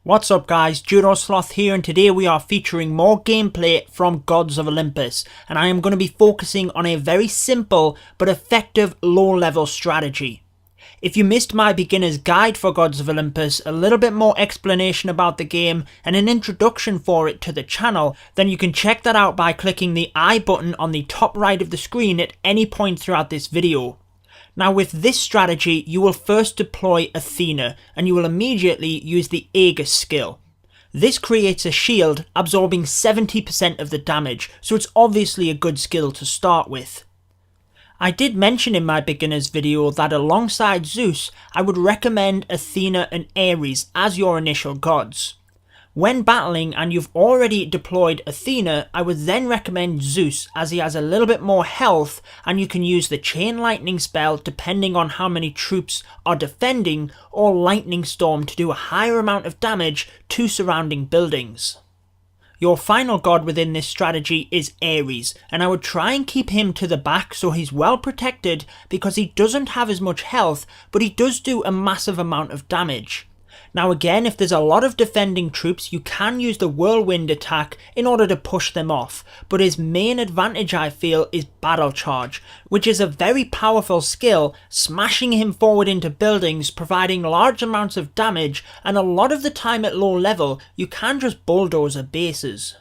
What's up guys, Judo Sloth here, and today we are featuring more gameplay from Gods of Olympus, and I am going to be focusing on a very simple but effective low level strategy. If you missed my beginner's guide for Gods of Olympus, a little bit more explanation about the game and an introduction for it to the channel, then you can check that out by clicking the I button on the top right of the screen at any point throughout this video. Now with this strategy, you will first deploy Athena, and you will immediately use the Aegis skill. This creates a shield absorbing 70% of the damage, so it's obviously a good skill to start with. I did mention in my beginner's video that alongside Zeus, I would recommend Athena and Ares as your initial gods. When battling and you've already deployed Athena, I would then recommend Zeus as he has a little bit more health and you can use the chain lightning spell depending on how many troops are defending, or lightning storm to do a higher amount of damage to surrounding buildings. Your final god within this strategy is Ares, and I would try and keep him to the back so he's well protected because he doesn't have as much health, but he does do a massive amount of damage. Now again, if there's a lot of defending troops, you can use the Whirlwind Attack in order to push them off, but his main advantage I feel is Battle Charge, which is a very powerful skill, smashing him forward into buildings, providing large amounts of damage, and a lot of the time at low level, you can just bulldozer bases.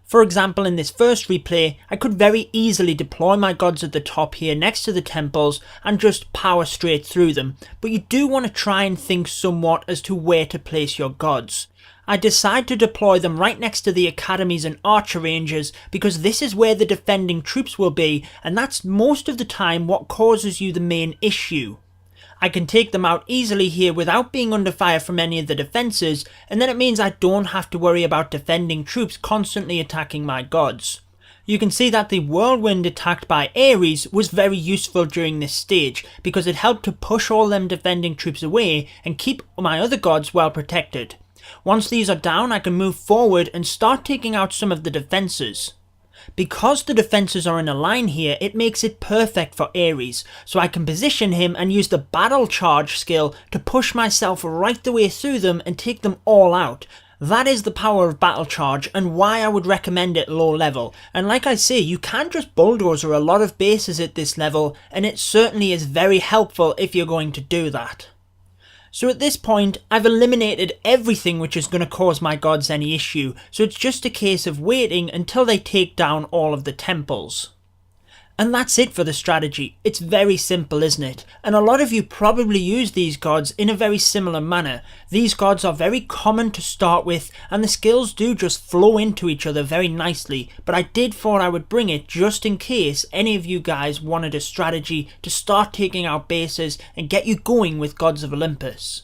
For example, in this first replay, I could very easily deploy my gods at the top here next to the temples and just power straight through them, but you do want to try and think somewhat as to where to place your gods. I decide to deploy them right next to the academies and archer ranges because this is where the defending troops will be, and that's most of the time what causes you the main issue. I can take them out easily here without being under fire from any of the defences, and then it means I don't have to worry about defending troops constantly attacking my gods. You can see that the Whirlwind Attack by Ares was very useful during this stage because it helped to push all them defending troops away and keep my other gods well protected. Once these are down, I can move forward and start taking out some of the defences. Because the defences are in a line here, it makes it perfect for Ares, so I can position him and use the Battle Charge skill to push myself right the way through them and take them all out. That is the power of Battle Charge and why I would recommend it low level, and like I say, you can just bulldozer a lot of bases at this level, and it certainly is very helpful if you're going to do that. So at this point, I've eliminated everything which is going to cause my gods any issue, so it's just a case of waiting until they take down all of the temples. And that's it for the strategy. It's very simple, isn't it? And a lot of you probably use these gods in a very similar manner. These gods are very common to start with, and the skills do just flow into each other very nicely, but I did thought I would bring it just in case any of you guys wanted a strategy to start taking out bases and get you going with Gods of Olympus.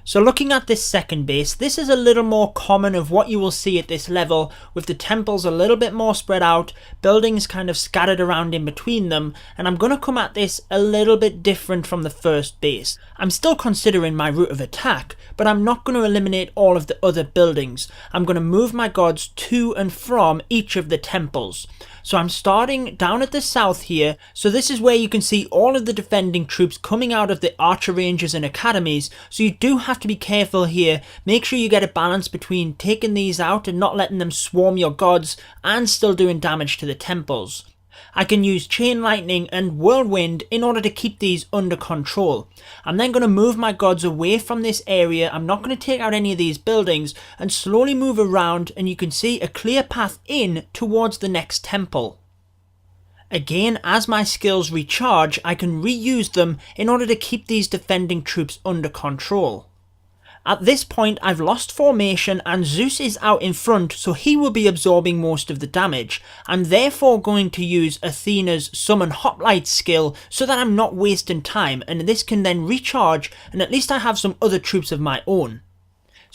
So looking at this second base, this is a little more common of what you will see at this level, with the temples a little bit more spread out, buildings kind of scattered around in between them, and I'm going to come at this a little bit different from the first base. I'm still considering my route of attack, but I'm not going to eliminate all of the other buildings. I'm going to move my gods to and from each of the temples. So I'm starting down at the south here, so this is where you can see all of the defending troops coming out of the archer ranges and academies, so you do have to be careful here. Make sure you get a balance between taking these out and not letting them swarm your gods and still doing damage to the temples. I can use Chain Lightning and Whirlwind in order to keep these under control. I'm then going to move my gods away from this area. I'm not going to take out any of these buildings and slowly move around, and you can see a clear path in towards the next temple. Again, as my skills recharge, I can reuse them in order to keep these defending troops under control. At this point, I've lost formation and Zeus is out in front, so he will be absorbing most of the damage. I'm therefore going to use Athena's Summon Hoplites skill so that I'm not wasting time, and this can then recharge, and at least I have some other troops of my own.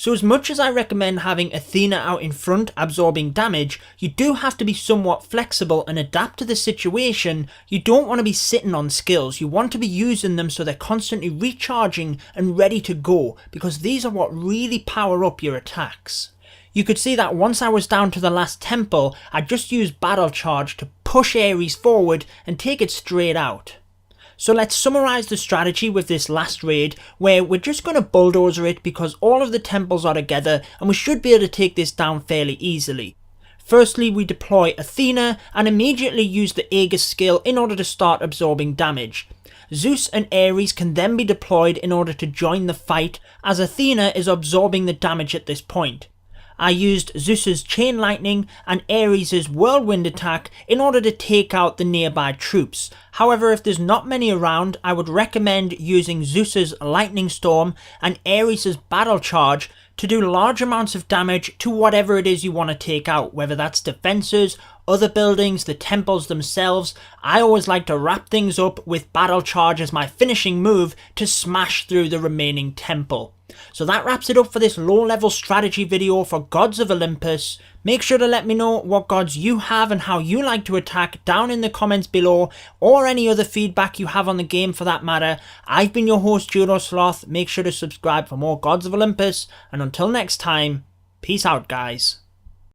So as much as I recommend having Athena out in front absorbing damage, you do have to be somewhat flexible and adapt to the situation. You don't want to be sitting on skills, you want to be using them so they're constantly recharging and ready to go, because these are what really power up your attacks. You could see that once I was down to the last temple, I just used Battle Charge to push Ares forward and take it straight out. So let's summarise the strategy with this last raid, where we're just going to bulldozer it because all of the temples are together and we should be able to take this down fairly easily. Firstly, we deploy Athena and immediately use the Aegis skill in order to start absorbing damage. Zeus and Ares can then be deployed in order to join the fight, as Athena is absorbing the damage at this point. I used Zeus's Chain Lightning and Ares' Whirlwind Attack in order to take out the nearby troops. However, if there's not many around, I would recommend using Zeus's Lightning Storm and Ares' Battle Charge to do large amounts of damage to whatever it is you want to take out, whether that's defences, other buildings, the temples themselves. I always like to wrap things up with Battle Charge as my finishing move to smash through the remaining temple. So that wraps it up for this low level strategy video for Gods of Olympus. Make sure to let me know what gods you have and how you like to attack down in the comments below, or any other feedback you have on the game for that matter. I've been your host Judo Sloth. Make sure to subscribe for more Gods of Olympus, and until next time, peace out guys.